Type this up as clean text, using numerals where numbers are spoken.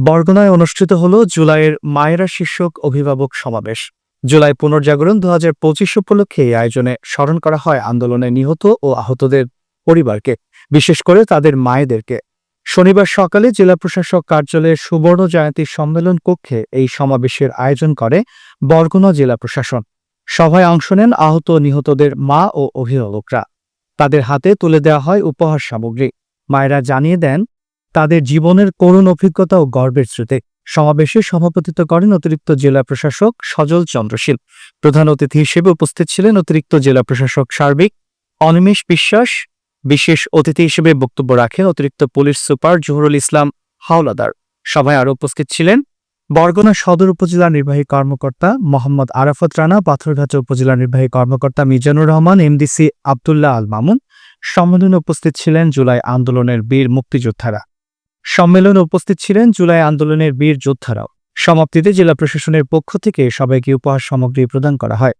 বরগুনায় অনুষ্ঠিত হল জুলাইয়ের মায়েরা শীর্ষক অভিভাবক সমাবেশ। জুলাই পুনর্জাগরণ 2025 উপলক্ষে এই আয়োজনে স্মরণ করা হয় আন্দোলনে নিহত ও আহতদের পরিবারকে, বিশেষ করে তাদের মায়েদেরকে। শনিবার সকালে জেলা প্রশাসক কার্যালয়ের সুবর্ণ জয়ন্তী সম্মেলন কক্ষে এই সমাবেশের আয়োজন করে বরগুনা জেলা প্রশাসন। সভায় অংশ নেন আহত ও নিহতদের মা ও অভিভাবকরা। তাদের হাতে তুলে দেওয়া হয় উপহার সামগ্রী। মায়েরা জানিয়ে দেন তাদের জীবনের করুণ অভিজ্ঞতা ও গর্বের স্মৃতি। সমাবেশে সভাপতিত্ব করেন অতিরিক্ত জেলা প্রশাসক সজল চন্দ্রশীল। প্রধান অতিথি হিসেবে উপস্থিত ছিলেন অতিরিক্ত জেলা প্রশাসক সার্বিক অনিমেষ বিশ্বাস। বিশেষ অতিথি হিসেবে বক্তব্য রাখেন অতিরিক্ত পুলিশ সুপার জহুরুল ইসলাম হাওলাদার। সভায় আরও উপস্থিত ছিলেন বরগুনা সদর উপজেলা নির্বাহী কর্মকর্তা মোহাম্মদ আরাফাত রানা, পাথরঘাটা উপজেলা নির্বাহী কর্মকর্তা মিজানুর রহমান, এমডিসি আব্দুল্লাহ আল মামুন। সম্মেলনে উপস্থিত ছিলেন জুলাই আন্দোলনের বীর মুক্তিযোদ্ধারা। সমাপ্তিতে জেলা প্রশাসনের পক্ষ থেকে সবাইকে উপহার সামগ্রী প্রদান করা হয়।